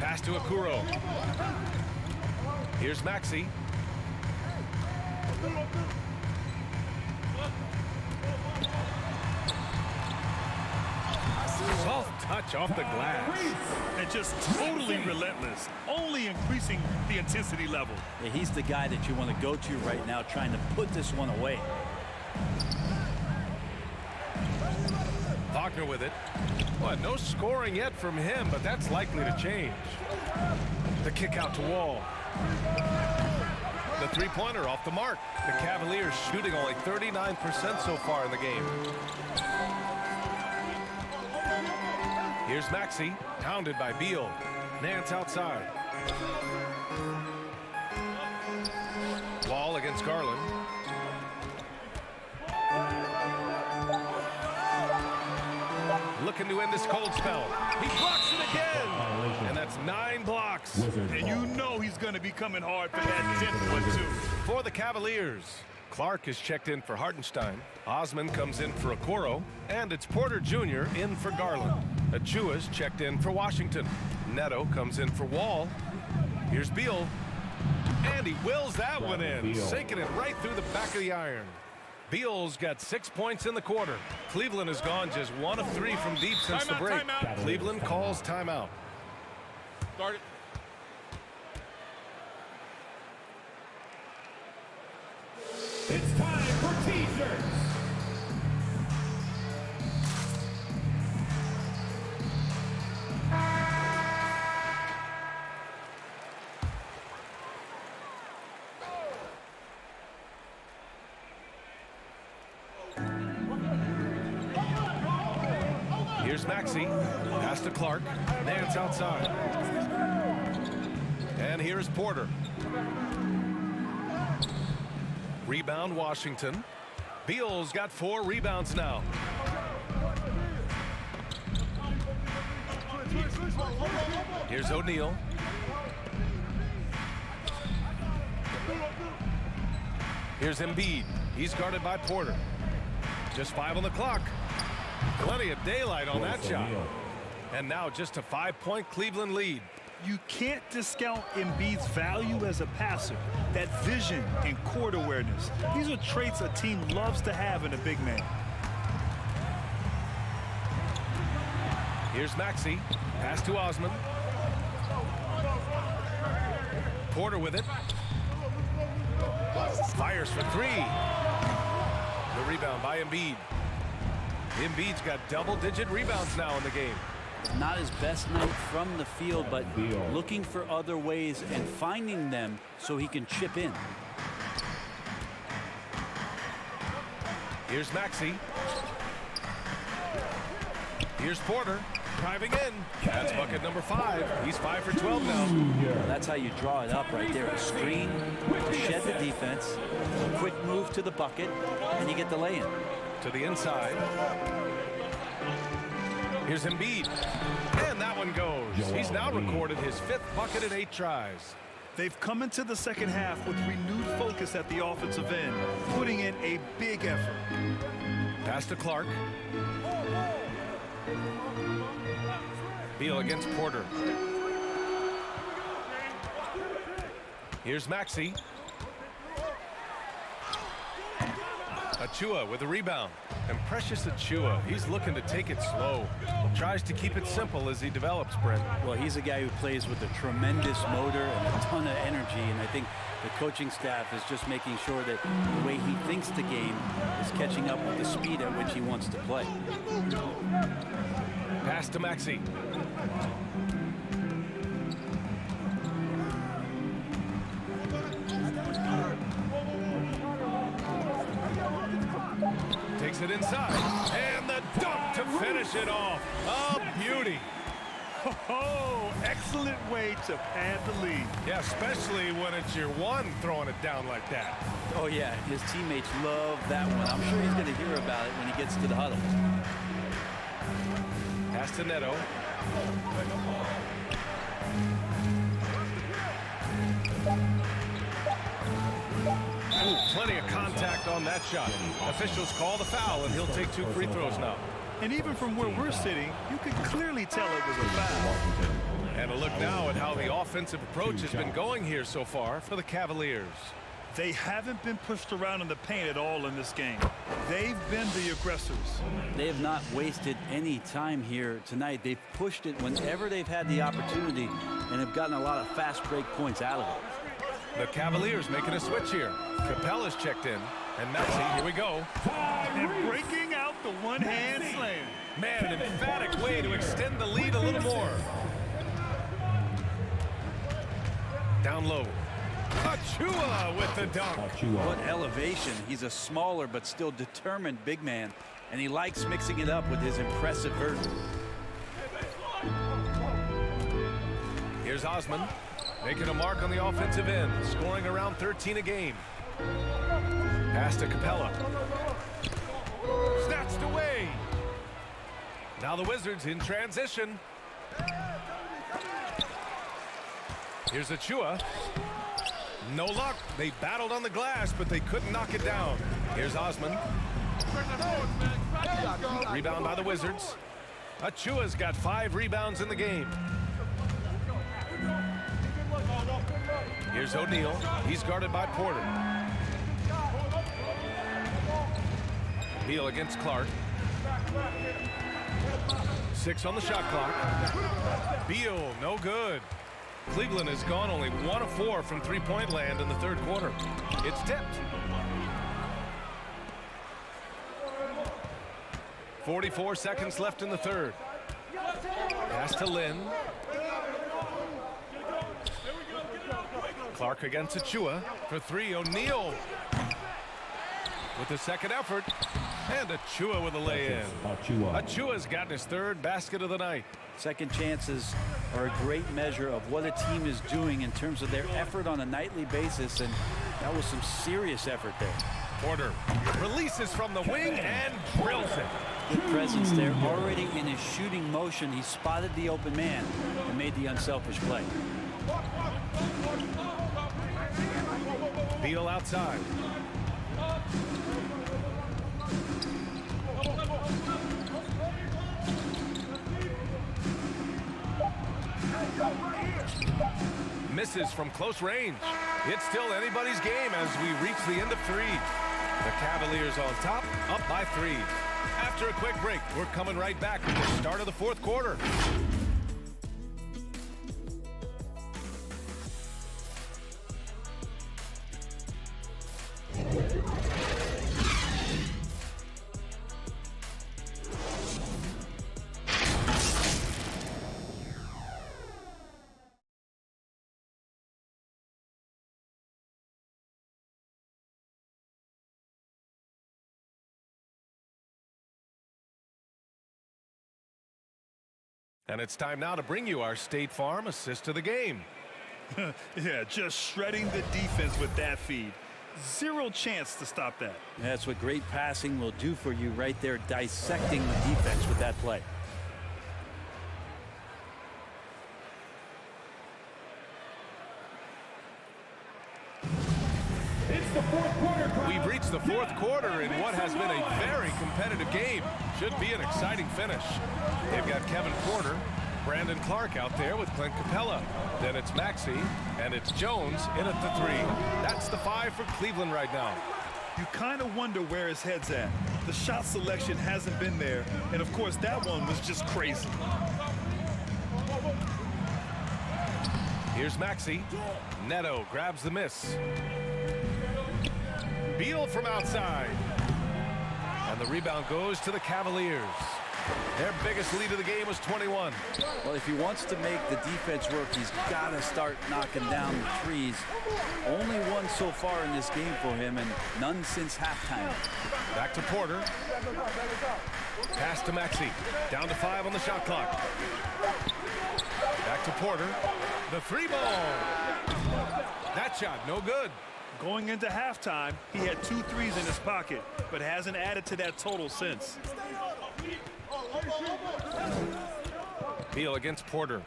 Pass to Okuro. Here's Maxey. Soft touch off the glass. And just totally relentless, only increasing the intensity level. Yeah, he's the guy that you want to go to right now, trying to put this one away. Wagner with it. Well, no scoring yet from him, but that's likely to change. The kick out to Wall. The 3-pointer off the mark. The Cavaliers shooting only 39% so far in the game. Here's Maxey, hounded by Beal. Nance outside. Wall against Garland. Looking to end this cold spell. He blocks it again. And that's 9 blocks. And you know he's going to be coming hard for that 10th one, too. For the Cavaliers, Clark is checked in for Hartenstein. Osman comes in for Okoro. And it's Porter Jr. in for Garland. Achua's checked in for Washington. Neto comes in for Wall. Here's Beal. And he wills that one in, sinking it right through the back of the iron. Beal's got 6 points in the quarter. Cleveland has gone just 1 of 3 from deep since the break. Cleveland calls timeout. Guard it. It's time for teasers. Here's Maxey. Pass to Clark. Nance outside. And here's Porter. Rebound Washington. Beal's got 4 rebounds now. Here's O'Neal. Here's Embiid. He's guarded by Porter. Just 5 on the clock. Plenty of daylight on that shot. And now just a 5-point Cleveland lead. You can't discount Embiid's value as a passer. That vision and court awareness. These are traits a team loves to have in a big man. Here's Maxey. Pass to Osman. Porter with it. Fires for 3. The rebound by Embiid. Embiid's got double-digit rebounds now in the game. Not his best night from the field, but looking for other ways and finding them so he can chip in. Here's Maxey. Here's Porter. Driving in. That's bucket number 5. He's 5 for 12 now. That's how you draw it up right there. A screen to shed the defense, a quick move to the bucket, and you get the lay-in. To the inside. Here's Embiid. And that one goes. He's now recorded his 5th bucket in 8 tries. They've come into the second half with renewed focus at the offensive end, putting in a big effort. Pass to Clark. Beal against Porter. Here's Maxey. Achua with the rebound. And Precious Achua, he's looking to take it slow. Tries to keep it simple as he develops, Brent. Well, he's a guy who plays with a tremendous motor and a ton of energy, and I think the coaching staff is just making sure that the way he thinks the game is catching up with the speed at which he wants to play. Pass to Maxey. Takes it inside. And the dunk to finish it off. A beauty. Oh, excellent way to pad the lead. Yeah, especially when it's your one throwing it down like that. Oh, yeah, his teammates love that one. I'm sure he's going to hear about it when he gets to the huddle. Pass to Neto. Ooh, plenty of contact on that shot. Officials call the foul, and he'll take 2 free throws now. And even from where we're sitting, you could clearly tell it was a foul. And a look now at how the offensive approach has been going here so far for the Cavaliers. They haven't been pushed around in the paint at all in this game. They've been the aggressors. They have not wasted any time here tonight. They've pushed it whenever they've had the opportunity and have gotten a lot of fast break points out of it. The Cavaliers making a switch here. Capella's checked in. And Maxey, here we go. And breaking out the one-hand slam. Man, an emphatic way to extend the lead a little more. Down low. Achua with the dunk. What elevation. He's a smaller but still determined big man, and he likes mixing it up with his impressive vert. Here's Osman making a mark on the offensive end, scoring around 13 a game. Pass to Capella. Snatched away. Now the Wizards in transition. Here's Achua. No luck. They battled on the glass, but they couldn't knock it down. Here's Osman. Rebound by the Wizards. Achua's got 5 rebounds in the game. Here's O'Neal. He's guarded by Porter. Beal against Clark. 6 on the shot clock. Beal, no good. Cleveland has gone only 1 of 4 from three-point land in the third quarter. It's tipped. 44 seconds left in the third. Pass to Lynn. Clark against Achua for three. O'Neal with the second effort. And Achua with a lay-in. Achua's gotten his third basket of the night. Second chances are a great measure of what a team is doing in terms of their effort on a nightly basis, and that was some serious effort there. Porter releases from the wing and drills it. Good presence there. Already in his shooting motion, he spotted the open man and made the unselfish play. Beal outside. Misses from close range. It's still anybody's game as we reach the end of three. The Cavaliers on top, up by 3. After a quick break, we're coming right back with the start of the fourth quarter. And it's time now to bring you our State Farm assist of the game. Yeah, just shredding the defense with that feed. Zero chance to stop that. That's what great passing will do for you right there, dissecting the defense with that play. We've reached the fourth quarter in what has been a very competitive game. Should be an exciting finish. They've got Kevin Porter, Brandon Clark out there with Clint Capella. Then it's Maxey, and it's Jones in at the 3. That's the 5 for Cleveland right now. You kind of wonder where his head's at. The shot selection hasn't been there, and of course that one was just crazy. Here's Maxey. Neto grabs the miss. Beal from outside. And the rebound goes to the Cavaliers. Their biggest lead of the game was 21. Well, if he wants to make the defense work, he's got to start knocking down the threes. Only one so far in this game for him, and none since halftime. Back to Porter. Pass to Maxey. Down to 5 on the shot clock. Back to Porter. The 3 ball. That shot, no good. Going into halftime, he had 2 threes in his pocket, but hasn't added to that total since. Beal against Porter.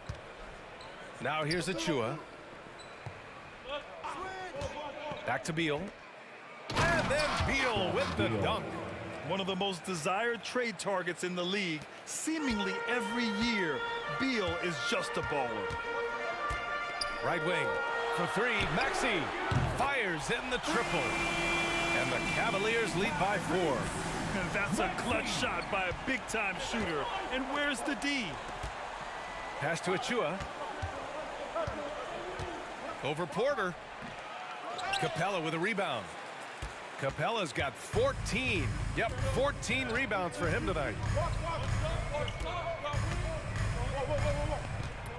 Now here's Achua. Back to Beal. And then Beal with the dunk. One of the most desired trade targets in the league. Seemingly every year, Beal is just a baller. Right wing for 3. Maxey fires in the triple. And the Cavaliers lead by 4. And that's a clutch shot by a big-time shooter. And where's the D? Pass to Achua. Over Porter. Capella with a rebound. Capella's got 14. Yep, 14 rebounds for him tonight.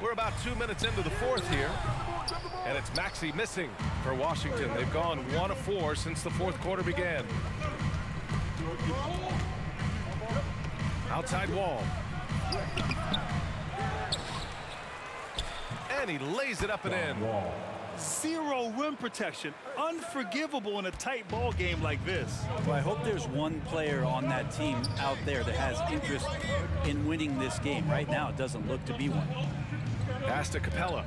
We're about 2 minutes into the fourth here. And it's Maxey missing for Washington. They've gone 1 of 4 since the fourth quarter began. Outside wall. And he lays it up and in. Zero rim protection. Unforgivable in a tight ball game like this. Well, I hope there's one player on that team out there that has interest in winning this game. Right now, it doesn't look to be one. Pass to Capella.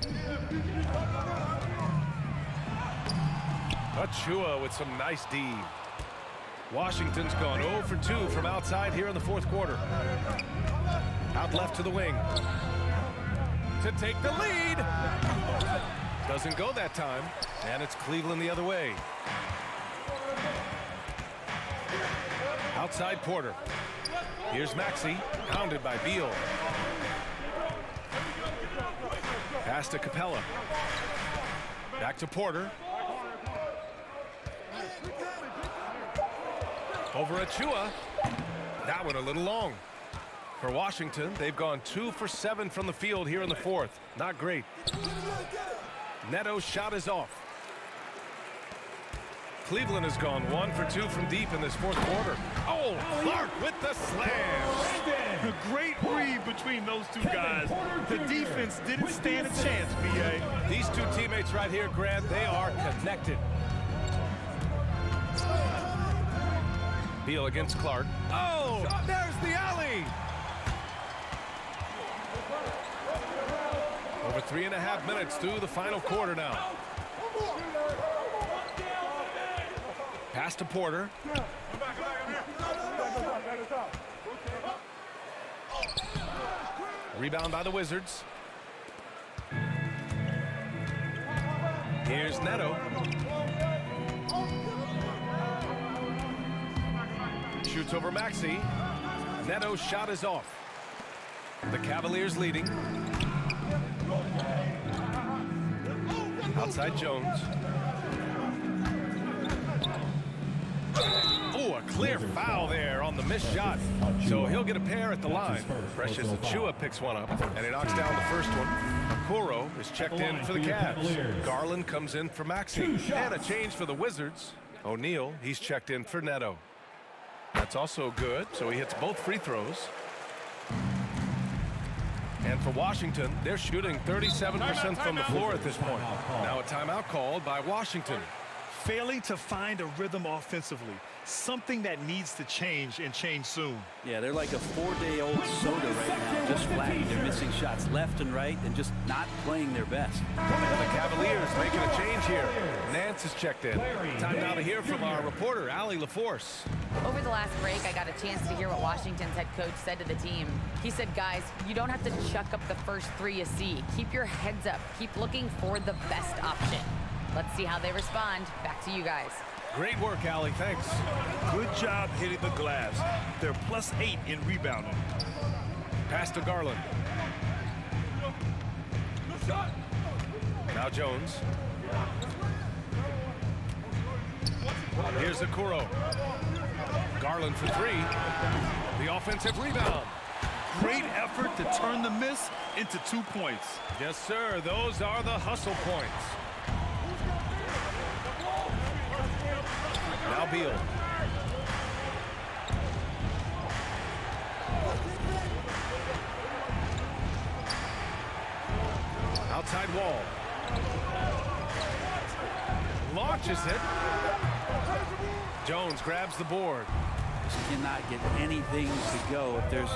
Achua with some nice D. Washington's gone 0 for 2 from outside here in the fourth quarter. Out left to the wing. To take the lead. Doesn't go that time. And it's Cleveland the other way. Outside Porter. Here's Maxey, pounded by Beal. Pass to Capella. Back to Porter. Over Achua. That one a little long. For Washington, they've gone 2 for 7 from the field here in the fourth. Not great. Neto's shot is off. Cleveland has gone 1 for 2 from deep in this fourth quarter. Oh, Clark with the slam. A great read between those two guys. The defense didn't stand a chance, B.A. These two teammates right here, Grant, they are connected. Beal against Clark. Oh, there's the alley. Over 3.5 minutes through the final quarter now. Pass to Porter. Rebound by the Wizards. Here's Neto. Shoots over Maxey. Neto's shot is off. The Cavaliers leading. Outside Jones. Oh, a clear foul there on the missed shot. So he'll get a pair at the line. Precious Achua picks one up, and he knocks down the first one. Okoro is checked in for the Cavs. Garland comes in for Maxey. And a change for the Wizards. O'Neal, he's checked in for Neto. That's also good, so he hits both free throws. And for Washington, they're shooting 37% from the floor at this point. Now a timeout called by Washington. Failing to find a rhythm offensively. Something that needs to change and change soon. Yeah, they're like a 4-day-old soda right now, just flat. They're missing shots left and right and just not playing their best. And the Cavaliers making a change here. Nance is checked in. Time now to hear from our reporter, Allie LaForce. Over the last break, I got a chance to hear what Washington's head coach said to the team. He said, guys, you don't have to chuck up the first 3 you see. Keep your heads up. Keep looking for the best option. Let's see how they respond. Back to you guys. Great work, Allie. Thanks. Good job hitting the glass. They're +8 in rebounding. Pass to Garland. Now Jones. Here's Okoro. Garland for 3. The offensive rebound. Great effort to turn the miss into 2 points. Yes, sir. Those are the hustle points. Now Beal. Outside wall. Launches it. Jones grabs the board. Just cannot get anything to go. If there's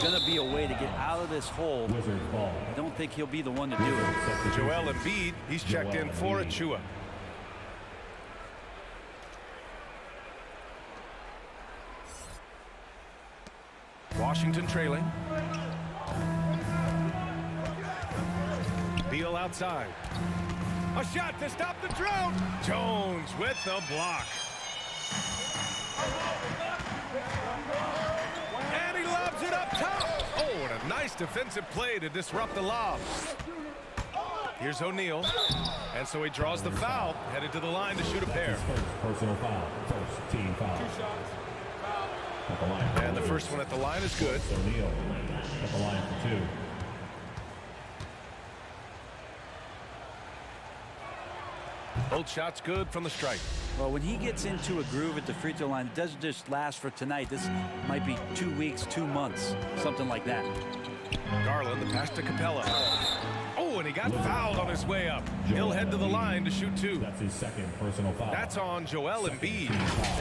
going to be a way to get out of this hole, I don't think he'll be the one to do it. Joel Embiid, he's checked in for Achua. Washington trailing. Beal outside. A shot to stop the drought. Jones with the block. And he lobs it up top. Oh, and a nice defensive play to disrupt the lob. Here's O'Neal. And so he draws the foul, headed to the line to shoot a pair. Personal foul. First team foul. And the first one at the line is good. O'Neal at the line for 2. Both shots good from the strike. Well, when he gets into a groove at the free throw line, it doesn't just last for tonight. This might be 2 weeks, 2 months, something like that. Garland, the pass to Capella. Oh, and he got fouled on his way up. He'll head to the line to shoot 2. That's his second personal foul. That's on Joel Embiid.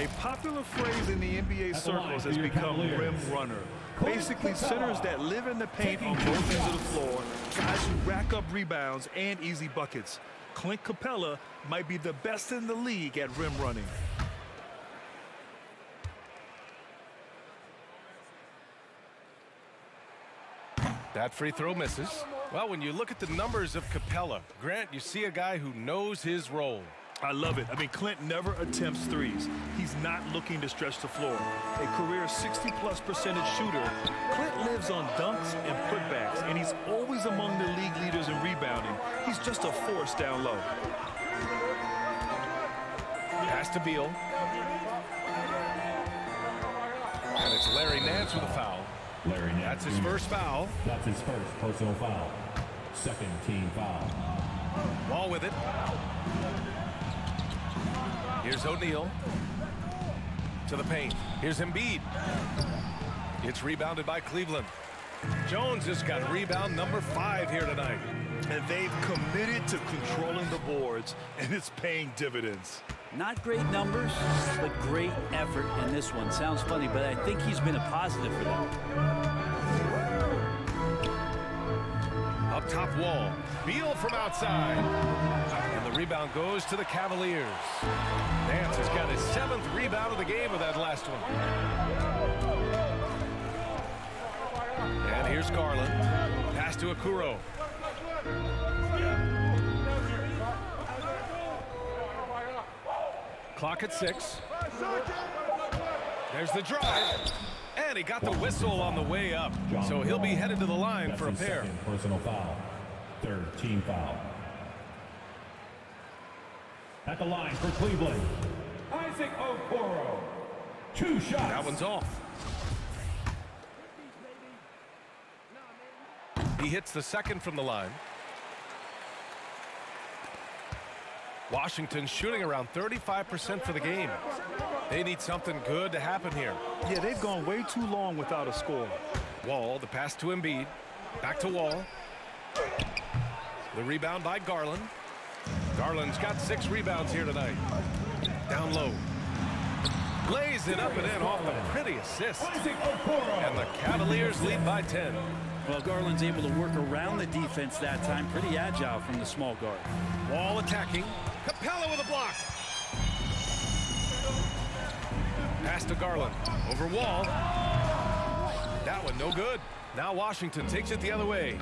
A popular phrase in the NBA circles has become rim runner. Basically, centers that live in the paint on both ends of the floor, guys who rack up rebounds and easy buckets. Clint Capella might be the best in the league at rim running. That free throw misses. Well, when you look at the numbers of Capella, Grant, you see a guy who knows his role. I love it. I mean, Clint never attempts threes. He's not looking to stretch the floor. A career 60+% shooter, Clint lives on dunks and putbacks, and he's always among the league leaders in rebounding. He's just a force down low. Pass to Beal. And it's Larry Nance with a foul. Larry Nance. That's his first foul. That's his first personal foul. Second team foul. Ball with it. Here's O'Neal. To the paint. Here's Embiid. It's rebounded by Cleveland. Jones has got rebound number 5 here tonight. And they've committed to controlling the boards, and it's paying dividends. Not great numbers, but great effort in this one. Sounds funny, but I think he's been a positive for them. Up top, Wall. Beal from outside. And the rebound goes to the Cavaliers. Nance has got his 7th rebound of the game with that last one. And here's Garland. Pass to Okoro. Clock at 6. There's the drive. And he got the whistle on the way up. So he'll be headed to the line for a pair. Second personal foul. Third team foul. At the line for Cleveland, Isaac Okoro. 2 shots. That one's off. He hits the second from the line. Washington shooting around 35% for the game. They need something good to happen here. Yeah, they've gone way too long without a score. Wall, the pass to Embiid. Back to Wall. The rebound by Garland. Garland's got 6 rebounds here tonight. Down low. Lays it up and in off the pretty assist. And the Cavaliers lead by 10. Well, Garland's able to work around the defense that time. Pretty agile from the small guard. Wall attacking. Capella with a block. Pass to Garland. Over Wall. That one no good. Now Washington takes it the other way.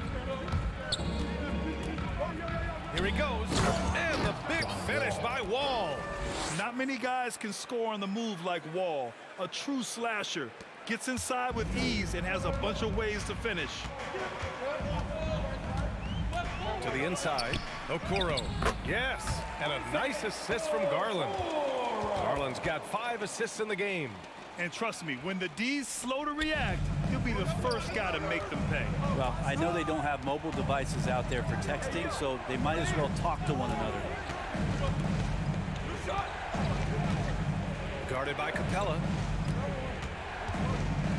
Here he goes. And the big finish by Wall. Not many guys can score on the move like Wall. A true slasher. Gets inside with ease and has a bunch of ways to finish. To the inside. Okoro. Yes. And a nice assist from Garland. Garland's got 5 assists in the game. And trust me, when the D's slow to react, he'll be the first guy to make them pay. Well, I know they don't have mobile devices out there for texting, so they might as well talk to one another. Guarded by Capella.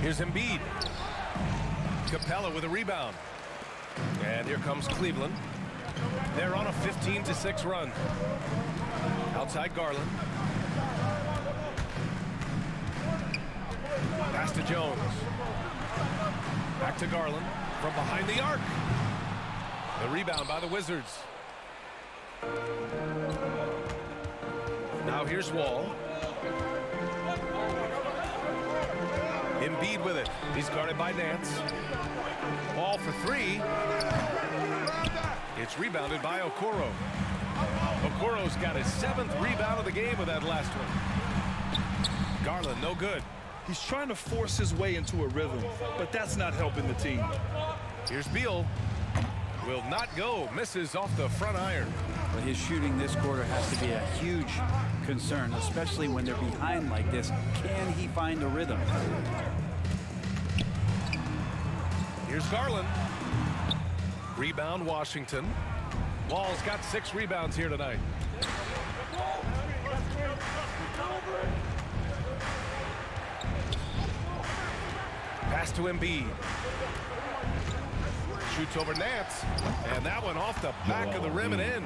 Here's Embiid. Capella with a rebound. And here comes Cleveland. They're on a 15-6 run. Outside Garland. Pass to Jones. Back to Garland from behind the arc. The rebound by the Wizards. Now here's Wall. Embiid with it. He's guarded by Nance. Ball for 3. It's rebounded by Okoro. Okoro's got his 7th rebound of the game with that last one. Garland, no good. He's trying to force his way into a rhythm, but that's not helping the team. Here's Beal. Will not go. Misses off the front iron. But his shooting this quarter has to be a huge concern, especially when they're behind like this. Can he find a rhythm? Here's Garland. Rebound Washington. Wall's got 6 rebounds here tonight. Pass to Embiid. Shoots over Nance. And that one off the back of the rim and in.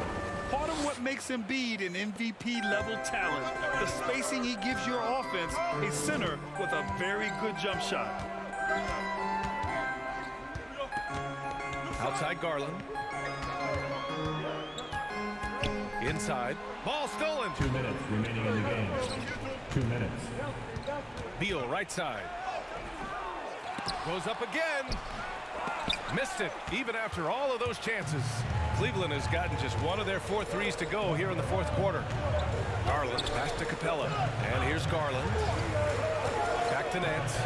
Part of what makes Embiid an MVP-level talent, the spacing he gives your offense, a center with a very good jump shot. Outside Garland. Inside. Ball stolen. 2 minutes remaining in the game. 2 minutes. Beal right side. Goes up again. Missed it even after all of those chances. Cleveland has gotten just one of their 4 threes to go here in the fourth quarter. Garland pass to Capella. And here's Garland. Back to Nance.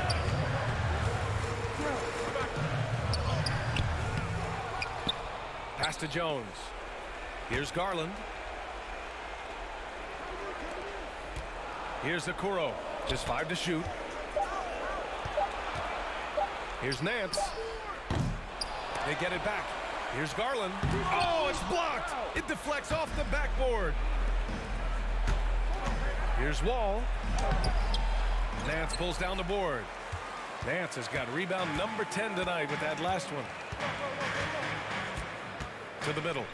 Pass to Jones. Here's Garland. Here's Okoro. Just 5 to shoot. Here's Nance. They get it back. Here's Garland. Oh, it's blocked. It deflects off the backboard. Here's Wall. Nance pulls down the board. Nance has got rebound number 10 tonight with that last one. To the middle.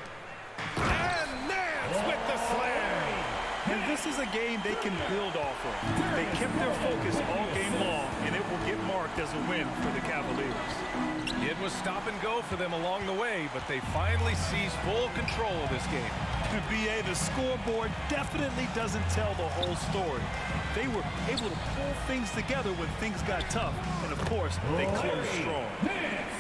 And Nance with the slam. And this is a game they can build off of. They kept their focus all game long, and it will get marked as a win for the Cavaliers. It was stop and go for them along the way, but they finally seized full control of this game. BA, the scoreboard definitely doesn't tell the whole story. They were able to pull things together when things got tough, and of course, they closed strong.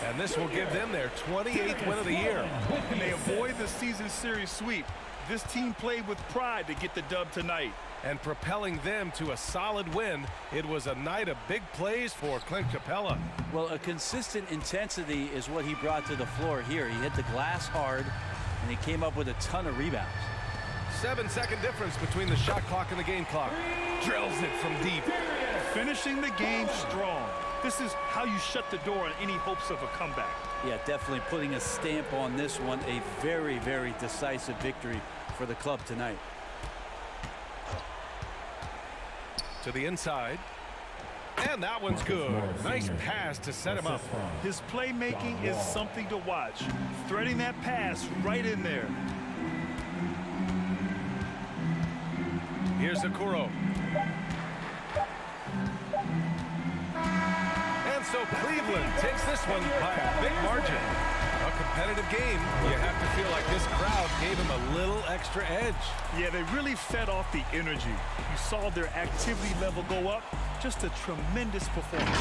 And this will give them their 28th win of the year. And they avoid the season series sweep. This team played with pride to get the dub tonight. And propelling them to a solid win, it was a night of big plays for Clint Capella. Well, a consistent intensity is what he brought to the floor here. He hit the glass hard, and he came up with a ton of rebounds. 7-second difference between the shot clock and the game clock. Drills it from deep. Finishing the game strong. This is how you shut the door on any hopes of a comeback. Yeah, definitely putting a stamp on this one. A very, very decisive victory for the club tonight. To the inside. And that one's good. Nice pass to set him up. His playmaking is something to watch. Threading that pass right in there. Here's Okoro. And so Cleveland takes this one by a big margin. A competitive game. You have to feel like this crowd gave him a little extra edge. Yeah, they really fed off the energy. You saw their activity level go up. Just a tremendous performance.